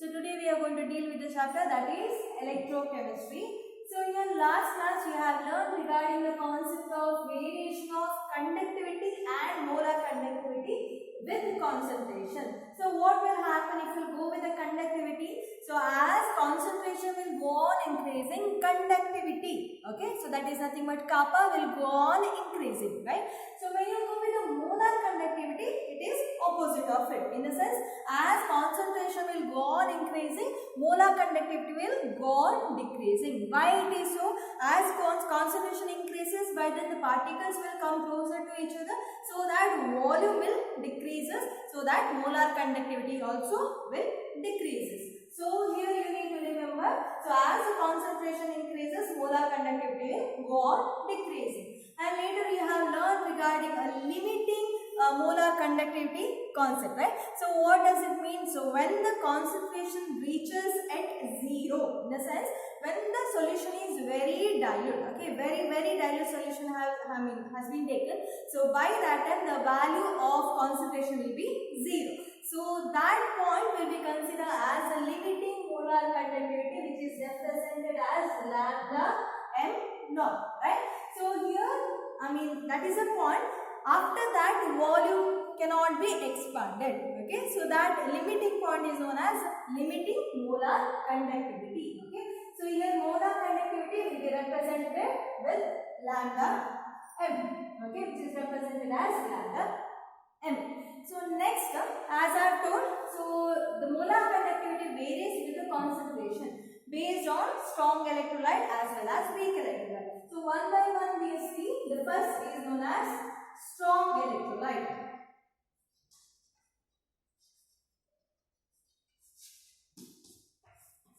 So today we are going to deal with the chapter that is electrochemistry. So in your last class you have learned regarding the concept of variation of conductivity and molar conductivity with concentration. So what will happen if you go with the conductivity? So as concentration will go on increasing, conductivity, okay, so that is nothing but kappa will go on increasing, right? So when you go with the molar conductivity, it is opposite of it. In the sense, as concentration will go on increasing, molar conductivity will go on decreasing. Why it is so? As concentration increases, by then the particles will come closer to each other, so that volume will decreases, so that molar conductivity also will decreases. So here you need to remember, so as the concentration increases, molar conductivity will go on decreasing. And later you have learned regarding a limiting molar conductivity concept, right? So what does it mean? So when the concentration reaches at zero, in the sense when the solution is very dilute, okay, very dilute solution has been taken. So by that time the value of concentration will be zero. So that point will be considered as a limiting molar conductivity, which is represented as lambda m naught, right? So here, that is a point. After that, the volume cannot be expanded. Okay, so that limiting point is known as limiting molar conductivity. Okay, so here molar conductivity will be represented with lambda m. Okay, which is represented as lambda m. So next, as I have told, so the molar conductivity varies with the concentration based on strong electrolyte as well as weak electrolyte. So one by one we see. The first is known as strong electrolyte.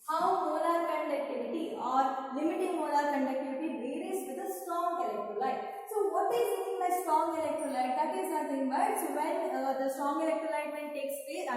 How molar conductivity or limiting molar conductivity varies with a strong electrolyte. So what is meaning by strong electrolyte? That is nothing but, so when the strong electrolyte will take space,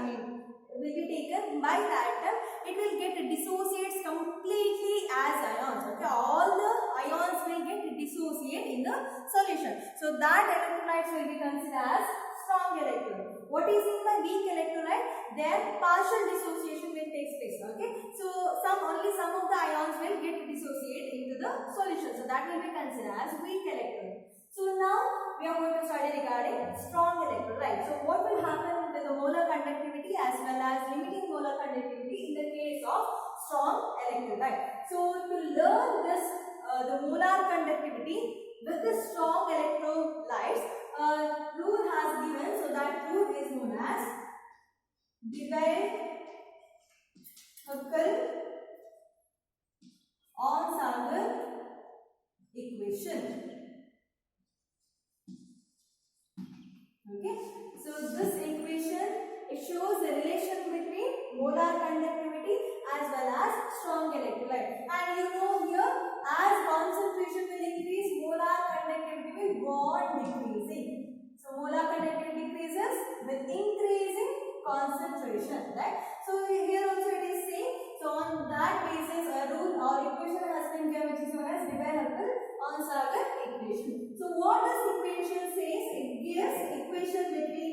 will be taken, by that it will get dissociates completely as ions. Okay, all the ions will get dissociate in the solution. So that electrolytes will be considered as strong electrolyte. What is in the weak electrolyte? Their partial dissociation will take place. Okay, so only some of the ions will get dissociate into the solution. So that will be considered as weak electrolyte. So now we are going to study regarding strong electrolyte. So what will happen with the molar conductivity as well as limiting molar conductivity in the case of strong electrolyte? So to learn this, the molar conductivity with the strong electrolytes, rule has given. So that rule is known as Debye-Huckel Onsager equation. Okay, so this equation, it shows the relation between molar conductivity as well as strong electrolyte. And you know here, as concentration will increase, molar conductivity will go on decreasing. So molar conductivity decreases with increasing concentration, right? So here also it is same. So on that basis, a rule or equation has been given, which is known as Debye-Huckel Onsager equation. So what does equation says? It gives equation between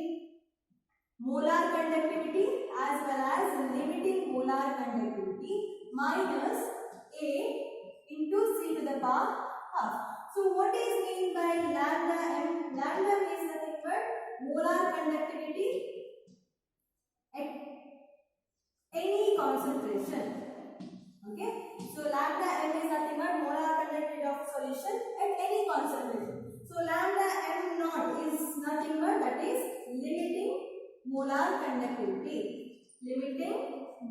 molar conductivity as well as limiting molar conductivity minus A into C to the power half. So what is mean by lambda m? Lambda means nothing but molar conductivity at any concentration. Okay, so lambda m is nothing but molar conductivity of solution at any concentration. So lambda m naught is nothing but, that is limiting molar conductivity. Limiting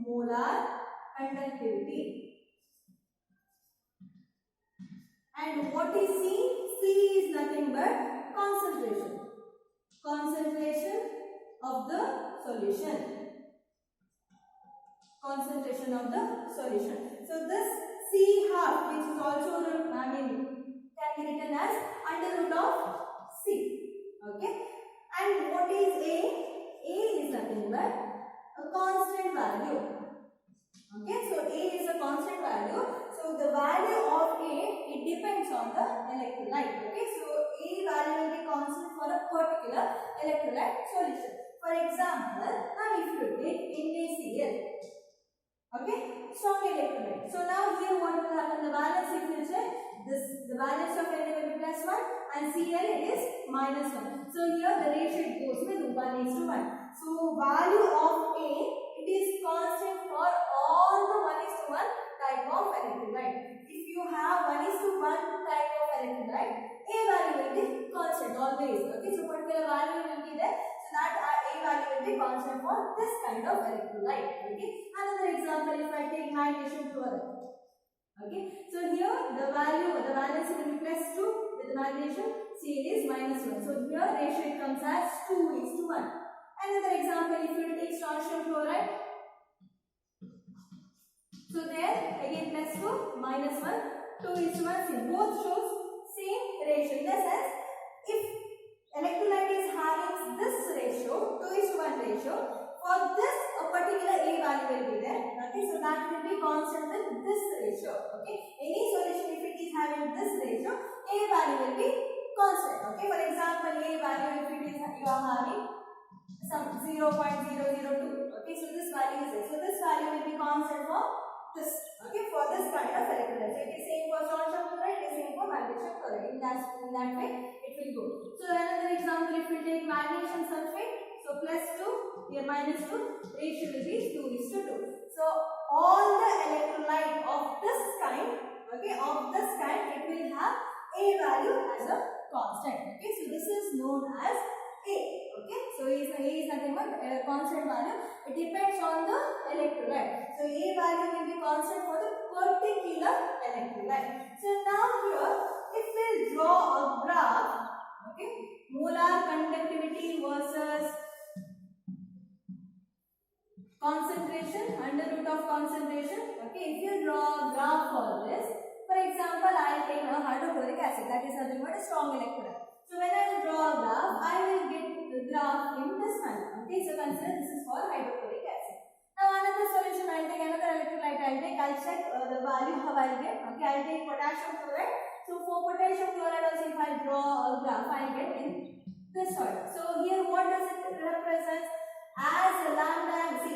molar conductivity. And what is C? C is nothing but concentration. Concentration of the solution. Concentration of the solution. So this C half, which is also can be written as under root of C. Okay. And what is A? A is nothing but a constant value. Okay. So A is a constant value. So the value of A, it depends on the electrolyte. Okay. So A value will be constant for a particular electrolyte solution. For example, now if you take NaCl. valence of Na will be +1 and Cl it is -1. So here the ratio it goes with 1:1. So value of A it is constant for all the 1:1 type of electrolyte. If you have 1:1 type of electrolyte, A value will be constant always. Okay, so particular value will be there. So that A value will be constant for this kind of electrolyte. Okay, another example, if I take magnesium chloride. Okay, so here the value, the valence will be +2 with magnesium, Cl is -1. So here ratio it comes as 2:1. Another example, if you take strontium chloride, so there again +2, -1, 2:1. See, both shows same ratio. In the sense, if electrolyte is having this ratio, 2:1 ratio, for this a particular A value will be there. Okay, so that will be constant with this ratio. Okay, any solution if it is having this ratio, A value will be constant. Okay, for example, A value if it is you are having some 0.002. Okay, so this value is there. So this value will be constant for this. Okay, for this kind of electrolyte. So it is same for strontium chloride, it is same for magnesium chloride. In that way it will go. So another example, if we take magnesium sulfate, so +2, here -2, ratio will be 2:2. So all the electrolyte of this kind, okay, it will have A value as a constant. Okay, so this is known as A. Okay, so A is nothing but a constant value. It depends on the electrolyte. So A value will be constant for the particular electrolyte. So now here, if we draw a graph, okay, molar conductivity versus concentration, under root of concentration. Okay, if you draw a graph for this, for example, I will take a hydrochloric acid, that is nothing but a strong electrolyte. So when I will draw a graph, I will get the graph in this manner. Okay, so consider this is for hydrochloric acid. Now another solution, I will take another electrolyte, I will check the value how I will get. Okay, I will take potassium chloride. So for potassium chloride also, if I draw a graph, I will get in this order. So here what does it represent? As lambda and C,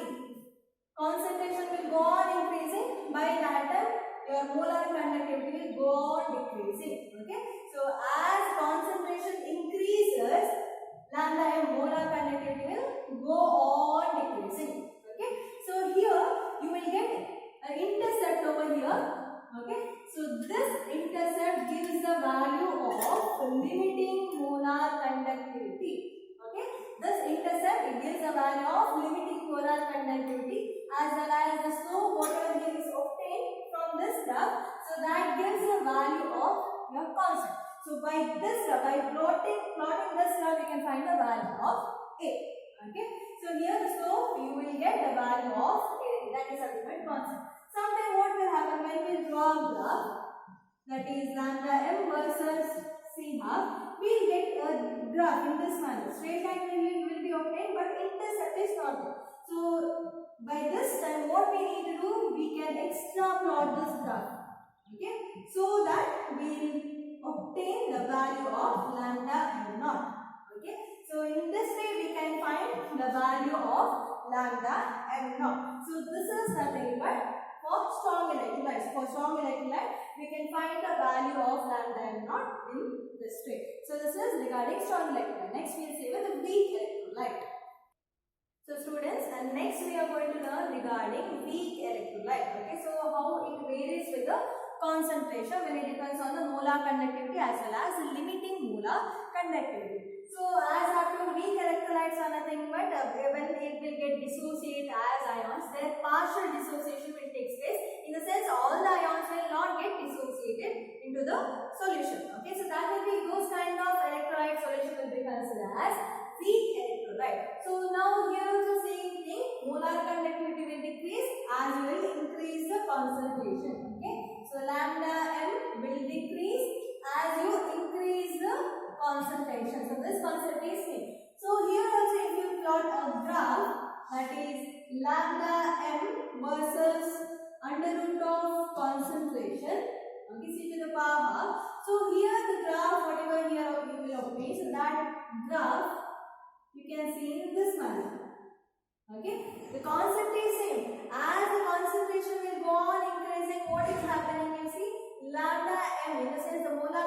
concentration will go on increasing, by that time your molar conductivity will go on decreasing. Okay, so as concentration increases, lambda and molar conductivity will go on decreasing. Okay, so here you will get an intercept over here. Okay, so this intercept gives the value of limiting molar conductivity. Okay, this intercept it gives the value of limiting molar conductivity, as well as the slope whatever here is obtained from this graph. So that gives the value of your constant. So by this graph, by plotting this graph, you can find the value of A. Okay, so here the slope you will get the value of A, that is ultimate constant. Sometimes what will happen when we draw a graph, that is lambda m versus C half, we will get a graph in this manner. Straight line will be obtained, but intercept is not there. So by this time, what we need to do, we can extra plot this graph. Okay, so that we will obtain the value of lambda m naught. Okay, so in this way we can find the value of lambda m naught. So this is nothing but for strong electrolytes. For strong electrolyte, we can find the value of lambda m naught in this way. So this is regarding strong electrolyte. Next we will see with the weak electrolyte. So students, and next we are going to learn regarding weak electrolyte. Okay, so how it varies with the concentration when it depends on the molar conductivity as well as limiting molar conductivity. So as after weak electrolytes are nothing but when it will get dissociated as ions, their partial dissociation will take place. In the sense, all the ions will not get dissociated into the solution. Okay, so that will be those kind of electrolyte solution will be considered as weak electrolyte. So now here also same thing, molar conductivity will decrease as you will increase the concentration. Okay, so lambda m will decrease as you increase the concentration. So this concept is same. So here also if you plot a graph, that is lambda m versus under root of concentration, okay, c to the power half. So here the graph whatever here you will obtain, so that graph you can see in this manner. Okay, the concept is same. As the concentration will go on increasing, what is happening? You see lambda m, in the sense the molar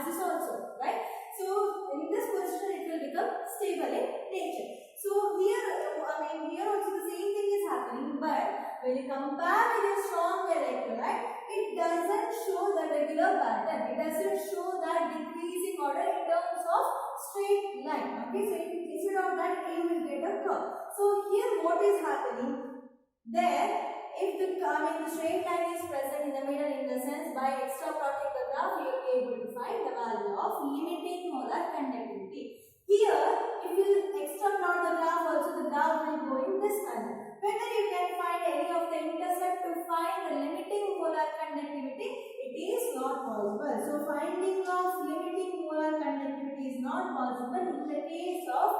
this also, right? So in this position it will become stable in nature. So here, here also the same thing is happening, but when you compare with a strong electrolyte, it doesn't show the regular pattern. It doesn't show that decreasing order in terms of straight line. Okay, so instead of that, you will get a curve. So here, what is happening? There, if the straight line is present in the middle, in the sense by extraplotting the graph, you will be able to find the value of limiting molar conductivity. Here, if you extraplot the graph, also the graph will go in this manner. Whether you can find any of the intercept to find the limiting molar conductivity, it is not possible. So finding of limiting molar conductivity is not possible in the case of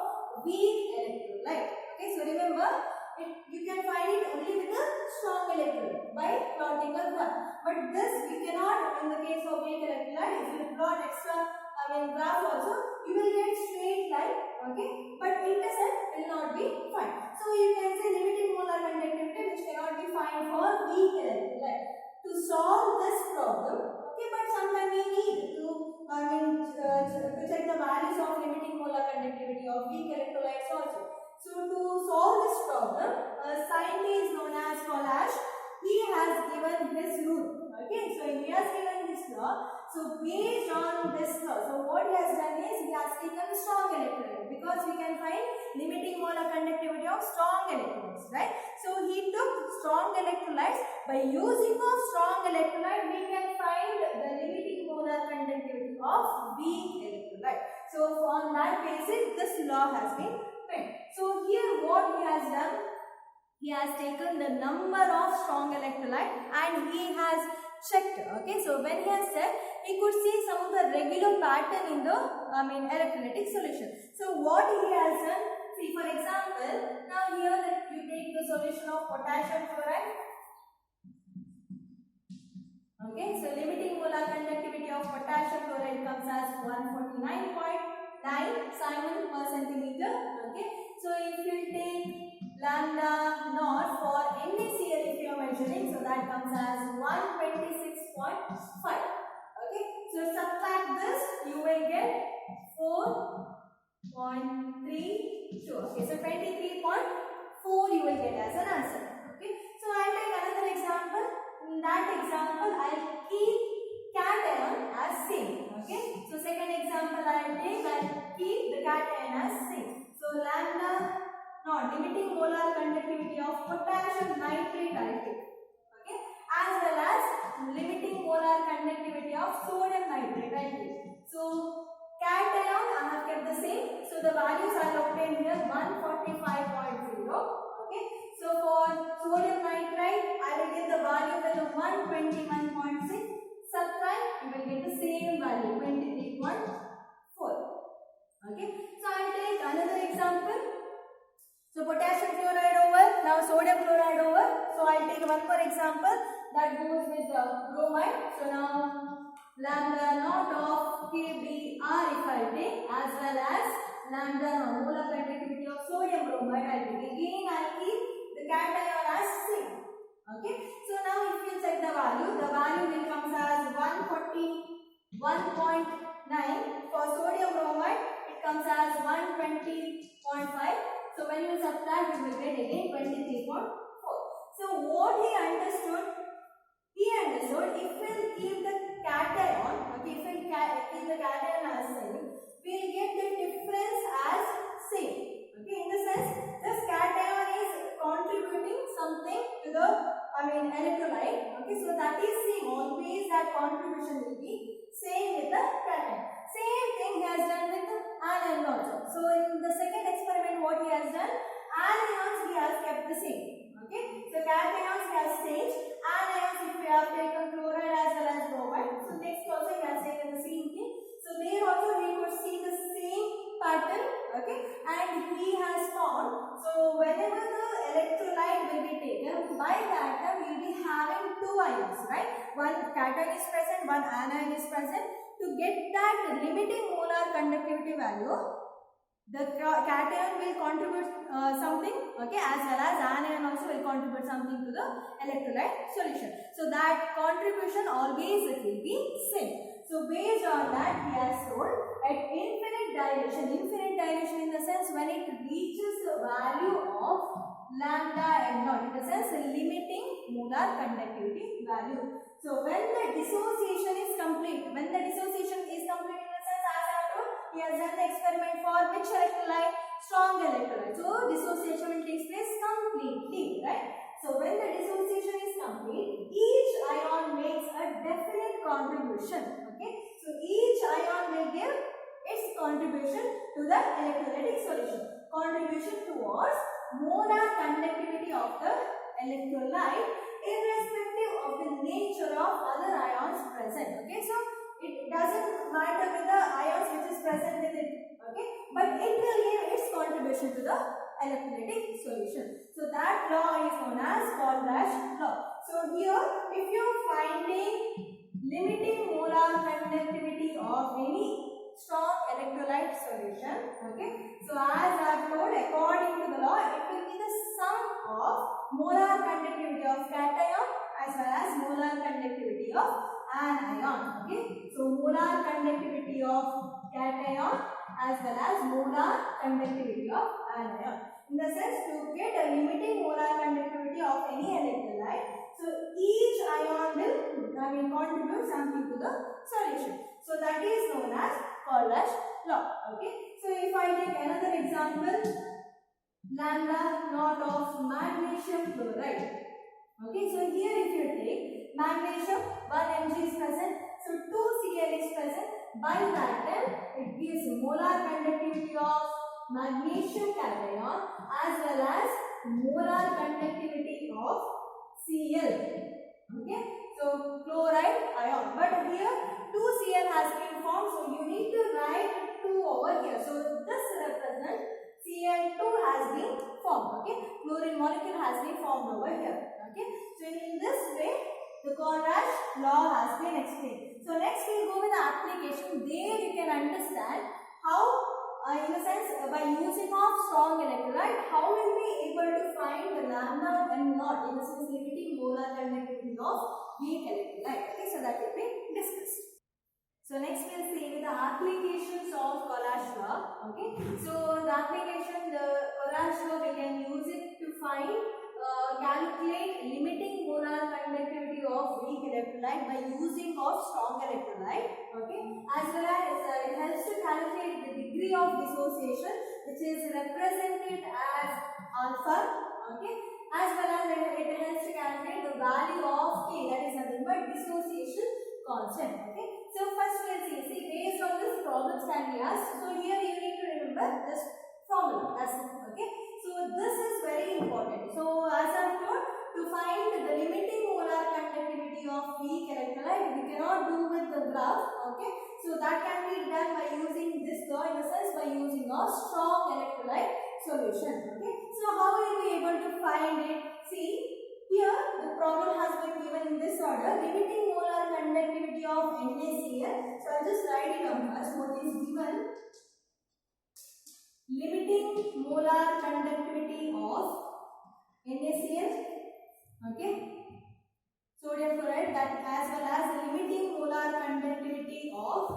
weak electrolyte. Okay, so remember, you can find it only with a strong electrolyte by plotting a graph. But this we cannot in the case of weak electrolyte. If you plot graph also, you will get straight line, okay, but intercept will not be found. So you can say limiting molar conductivity which cannot be found for weak electrolyte. To solve this problem, okay, but sometimes we need to check the values of limiting molar conductivity of weak electrolytes also. So to solve this problem, a scientist known as Kalash, he has given his rule. Okay, so he has given this law. So based on this law, so what he has done is he has taken strong electrolyte, because we can find limiting molar conductivity of strong electrolytes, right? So he took strong electrolytes. By using of strong electrolyte, we can find the limiting molar conductivity of weak electrolyte. So on that basis, this law has been made. So here what he has done, he has taken the number of strong electrolyte and he has checked. Okay, so when he has checked, he could see some of the regular pattern in the electrolytic solution. So what he has done, see for example, now here that you take the solution of potassium chloride. Okay, so limiting molar conductivity of potassium chloride comes as 149.9 Simon per centimeter. Okay, so if you take lambda naught for NaCl if you are measuring, so that comes as 126.5. Okay, so subtract this, you will get 4.32. Okay, so 23.4 you will get as an answer. Okay, so I'll take another example. In that example, I'll keep cation as same. Okay, so second example I'll keep the cation as same. So lambda not limiting molar conductivity of potassium nitrate I'll take. Okay, as well as limiting molar conductivity of sodium nitrate I'll take. So cation I have kept the same. So the values I'll obtain here 145.0. Okay, so for sodium nitrate I will get the value with 121.6. Subtract, you will get the same value 23.4. Okay, so I'll take another example. So potassium chloride over, now sodium chloride over. So I'll take one more example that goes with the bromide. So now lambda naught of KBr if I take, as well as lambda naught molar conductivity of sodium bromide I take. Again I'll keep the cation as same. Okay, so now if you check the value will come as 141.9. For sodium bromide it comes as 120.5. So when you subtract, you will get again 23.4. So what he understood if we'll keep the cation, okay, if we'll keep the cation as same, we'll get the difference as same. Okay, in the sense, this cation is contributing something to the electrolyte. Okay, so that is same. Always that contribution will be same with the cation. Same thing he has done with the anion also. So in the second experiment, what he has done, anions he has kept the same. Okay, so cations he has changed. Anions if we have taken chloride as well as bromide. So next also he has taken the same thing. So there also we could see the same pattern. Okay, and he has found. So whenever the electrolyte will be taken, by that time we will be having two ions, right? One cation is present, one anion is present. To get that limiting molar conductivity value, the cation will contribute something, okay, as well as anion also will contribute something to the electrolyte solution. So that contribution always it will be same. So based on that, he has told at infinite dilation in the sense when it reaches the value of lambda m naught, in the sense the limiting molar conductivity value. So when the dissociation is complete, in the sense as I told, he has done the experiment for which electrolyte? Strong electrolyte. So dissociation will take place completely, right? So when the dissociation is complete, each ion makes a definite contribution. Okay, so each ion will give its contribution to the electrolytic solution, contribution towards molar conductivity of the electrolyte irrespective of the nature of other ions present. Okay, so it doesn't matter with the ions which is present with it. Okay, but it will give its contribution to the electrolytic solution. So that law is known as Paul-Rasch law. So here, if you are finding limiting molar conductivity of any strong electrolyte solution, okay, so as I have told, according to the law, it will be the sum of molar conductivity of cation as well as molar conductivity of anion. Okay, so molar conductivity of cation as well as molar conductivity of anion. In the sense, to get a limiting molar conductivity of any electrolyte, so each ion will contribute something to the solution. So that is known as Paul-Rasch law. Okay. So if I take another example, lambda naught of magnesium chloride. Okay. So here if you take magnesium, 1 Mg is present. So 2 Cl is present. By that time, it gives molar conductivity of magnesium cation as well as molar conductivity of Cl. Okay, so chloride ion. But here 2 Cl has been formed, so you need to write 2 over here. So this represents Cl2 has been formed. Okay, chlorine molecule has been formed over here. Okay, so in this way, the Paul-Rasch law has been explained. So next we will go with the application. There you can understand how. In the sense, by using of strong electrolyte, how will we able to find the lambda m naught, in the sense limiting molar conductivity of weak electrolyte. Okay, so that will be discussed. So next we will see with the applications of Paul-Rasch law. Okay, so the application, the Paul-Rasch law, we can use it to find, calculate limiting molar conductivity of weak electrolyte by using of strong electrolyte. Okay, as well as it helps to calculate the degree of dissociation, which is represented as alpha. Okay, as well as it helps to calculate the value of K, that is nothing but dissociation constant. Okay, so first we will see based on this problems can be asked. So here you need to remember this formula. That's it. Okay, so this is very important. So as I have told, to find the limiting molar conductivity of weak electrolyte, we cannot do with the graph. Okay, so that can be done by using this law, in the sense by using a strong electrolyte solution. Okay, so how will we be able to find it? See, here the problem has been given in this order: limiting molar conductivity of NaCl. So I will just write it down first. What is given? Limiting molar conductivity of NaCl. Okay, sodium chloride, that as well as limiting molar conductivity of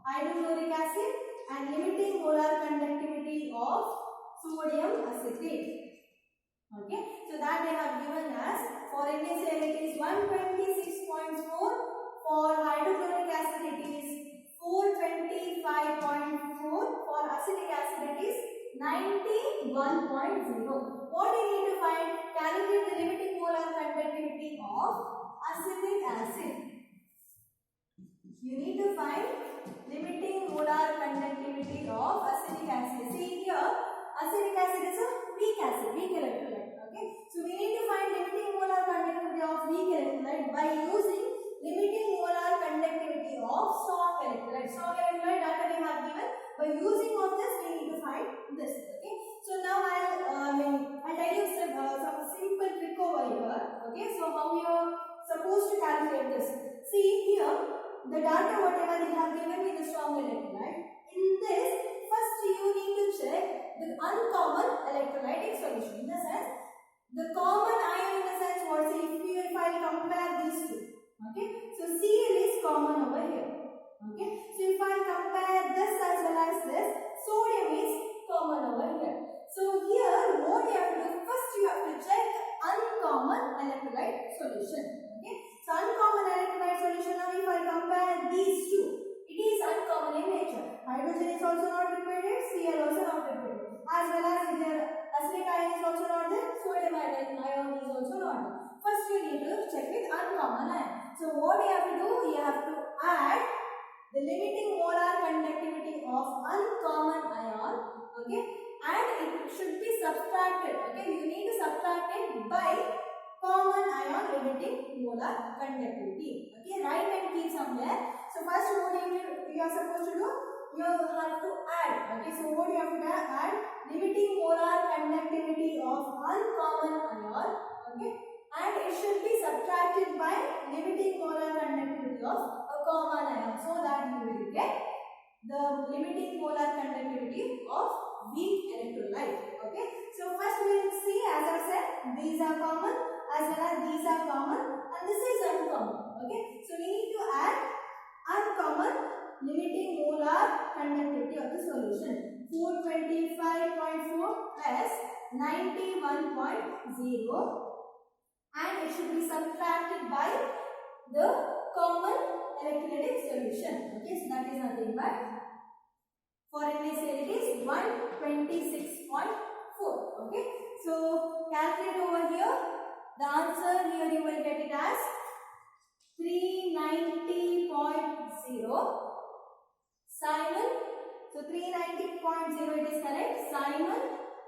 hydrochloric acid and limiting molar conductivity of sodium acetate. Okay, so that they have given us. For NaCl it is 126.4, for hydrochloric acid it is 425.4, for acetic acid it is 91.0. What do you need to find? Calculate the limiting molar conductivity of acetic acid. You need to find limiting molar conductivity of acetic acid. See here, acetic acid is a weak acid, weak electrolyte. Okay, so we need to find limiting molar conductivity of weak electrolyte by using limiting molar conductivity of strong electrolyte. Strong electrolyte data we have given. By using of this, we need to find this. Okay, so now I'll tell you some simple trick over here. Okay, so how you are supposed to calculate this? See here, the data whatever they have given me the strong electrolyte. In this, first you need to check the uncommon electrolytic solution. In the sense, the common ion, in the sense what? See, if I compare these two. Okay, so Cl is common over here. well as this sodium is common over here. So here what you have to do, first you have to check uncommon electrolyte solution. Okay, so uncommon electrolyte solution, now if I compare these two, it is uncommon in nature. Hydrogen is also not repeated, Cl also not repeated, as well as their acidic ion is also not there, sodium ion is also not there. First you need to check with uncommon ion. So what you have to do, you have to add the limiting molar conductivity of uncommon ion, okay, and it should be subtracted, okay, you need to subtract it by common ion limiting molar conductivity, okay, write and keep somewhere. So first what you are supposed to do, you have to add, okay, so what you have to add, limiting molar conductivity of uncommon ion, okay, and it should be subtracted by limiting molar conductivity of a common ion, so that you will get the limiting molar conductivity of weak electrolyte. Okay, so first we will see, as I said, these are common as well as these are common and this is uncommon. Okay, so we need to add uncommon limiting molar conductivity of the solution. 425.4 plus 91.0, and it should be subtracted by the common electrolytic solution. Okay, so that is nothing but, for NaCl it is 126.4. Okay, so calculate over here. The answer here you will get it as 390.0 Simon. So 390.0 it is correct. Simon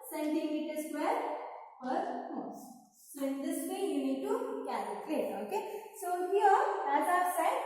centimeter square per mole. So in this way you need to calculate. Okay. So here, as I have said,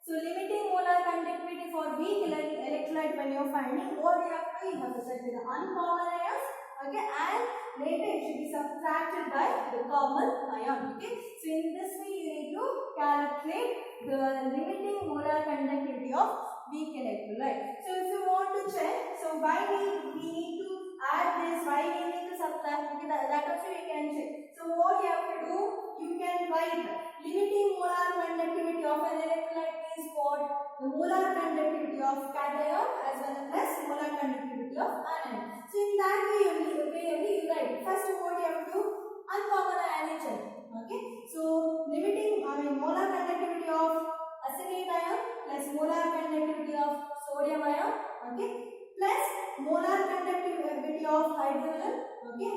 so limiting molar conductivity for weak electrolyte when you are finding, what you have to set with the uncommon ions. Okay, and later it should be subtracted by the common ion. Okay, so in this way you need to calculate the limiting molar conductivity of weak electrolyte. So if you want to check, so why we need to add this, why we need to subtract, okay, that also you can check. So what you have to do, you can write limiting molar conductivity of an electrolyte is what? The molar conductivity of cation as well as molar conductivity of anion. So in that way only you write. First what you have to do, uncommon ion check. Okay, so limiting molar conductivity of acetate ion plus molar conductivity of sodium ion, okay, plus molar conductivity of hydrogen, okay,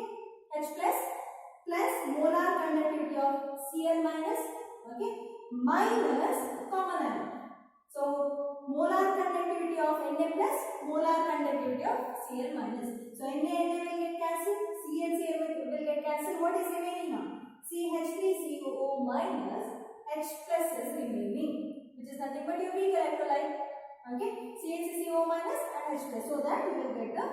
H plus molar conductivity of Cl minus, okay, minus common ion. So molar conductivity of Na plus, molar conductivity of Cl minus. So Na will get cancelled, Cl will get cancelled. What is remaining now? CH3COO minus H plus is remaining, which is nothing but your weak electrolyte. Okay, CH3COO minus and H plus. So that you will get the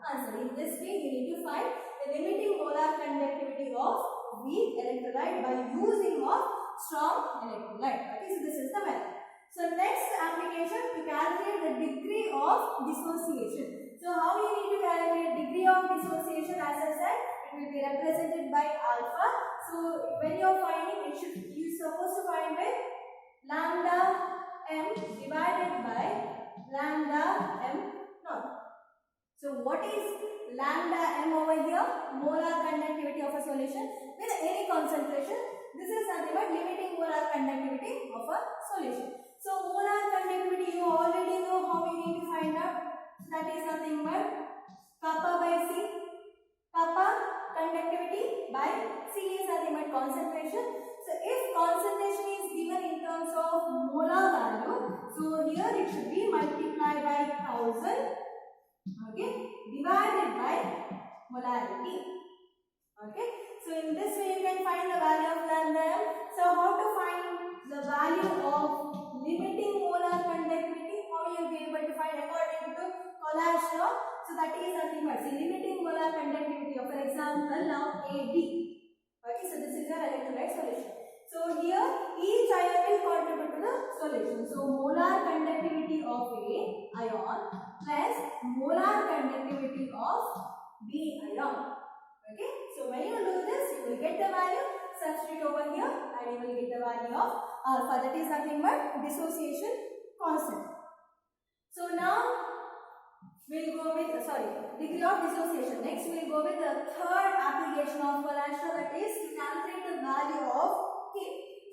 answer. In this way, you need to find the limiting molar conductivity of weak electrolyte by using of strong electrolyte. Okay, so this is the method. So next application, to calculate the degree of dissociation. So how you need to calculate degree of dissociation? As I said, it will be represented by alpha. So when you are finding, you supposed to find by lambda m divided by lambda m naught. So what is lambda m over here? Molar conductivity of a solution with any concentration. This is nothing but limiting molar conductivity of a solution. So molar conductivity, you already know how you need to find out. That is nothing but kappa by C. Kappa conductivity by C is nothing but concentration. So if concentration is given in terms of molar value, so here it should be multiplied by 1000. Okay, divided by molarity. Okay, so in this way you can find the value of lambda m. So how to find the value of limiting molar conductivity? How you will be able to find according to Collatz law? So that is nothing but limiting molar conductivity of, for example, now AB. Okay, so this is your electrolyte solution. So here each ion will contribute to the solution. So molar conductivity of A ion plus molar conductivity of B ion. Okay, so when you do this, you will get the value, substitute over here, and you will get the value of alpha. That is nothing but dissociation constant. So now we'll go with degree of dissociation. Next we'll go with the third application of Pollash law, that is to calculate the value of K.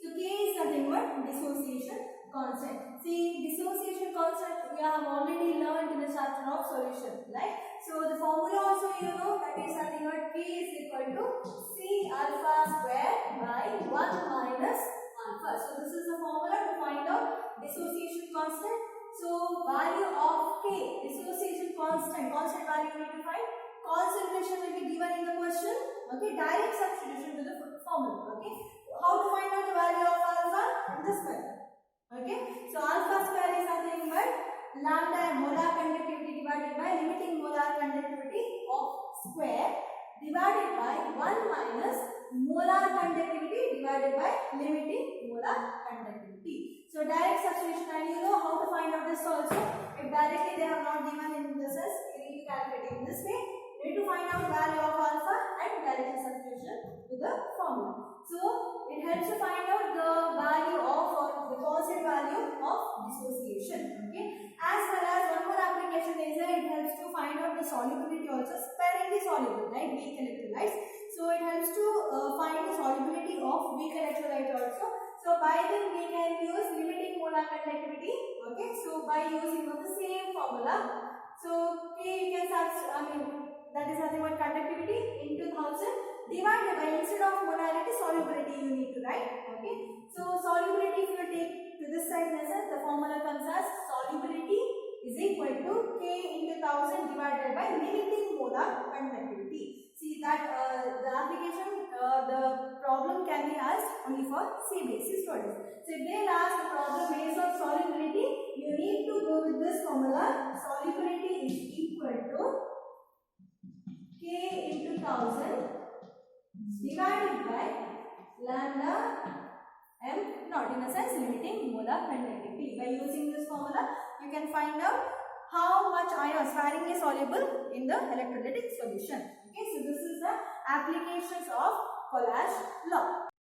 So K is nothing but dissociation constant. See, dissociation constant we have already learned in the chapter of solution, right? So the formula also you know, that is nothing but K is equal to C alpha square by 1 minus alpha. So this is the formula to find out dissociation constant. So value of K, dissociation constant value you need to find. Concentration will be given in the question. Okay, direct substitution to the formula. Okay, how to find out the value of alpha? This method. Okay, so alpha square is nothing but lambda molar conductivity divided by limiting molar conductivity of square divided by 1 minus molar conductivity divided by limiting molar conductivity. So direct substitution, and you know how to find out this also. If directly they have not given in this, you need to calculate in this way. You need to find out value of alpha and direct substitution to the formula. So it helps to find out the value of or the constant value of dissociation. Okay. As well as one more application is that it helps to find out the solubility also, sparingly soluble, right? Weak electrolytes. So it helps to find the solubility of weak electrolyte also. So by this we can use limiting molar conductivity. Okay. So by using of the same formula. So K you can that is nothing but conductivity into 1000 divided by, instead of molarity, solubility you need to write. Okay. So solubility, if you take to this side lesson, the formula comes as solubility is equal to K into 1000 divided by limiting molar conductivity. See that the application, the problem can be asked only for CBSE students. So if they ask the problem based on solubility, you need to go with this formula. Solubility is equal to K into 1000 divided by lambda m naught, in a sense limiting molar conductivity. By using this formula, you can find out how much ions sparingly soluble in the electrolytic solution. Okay, so this is the applications of Pollash law.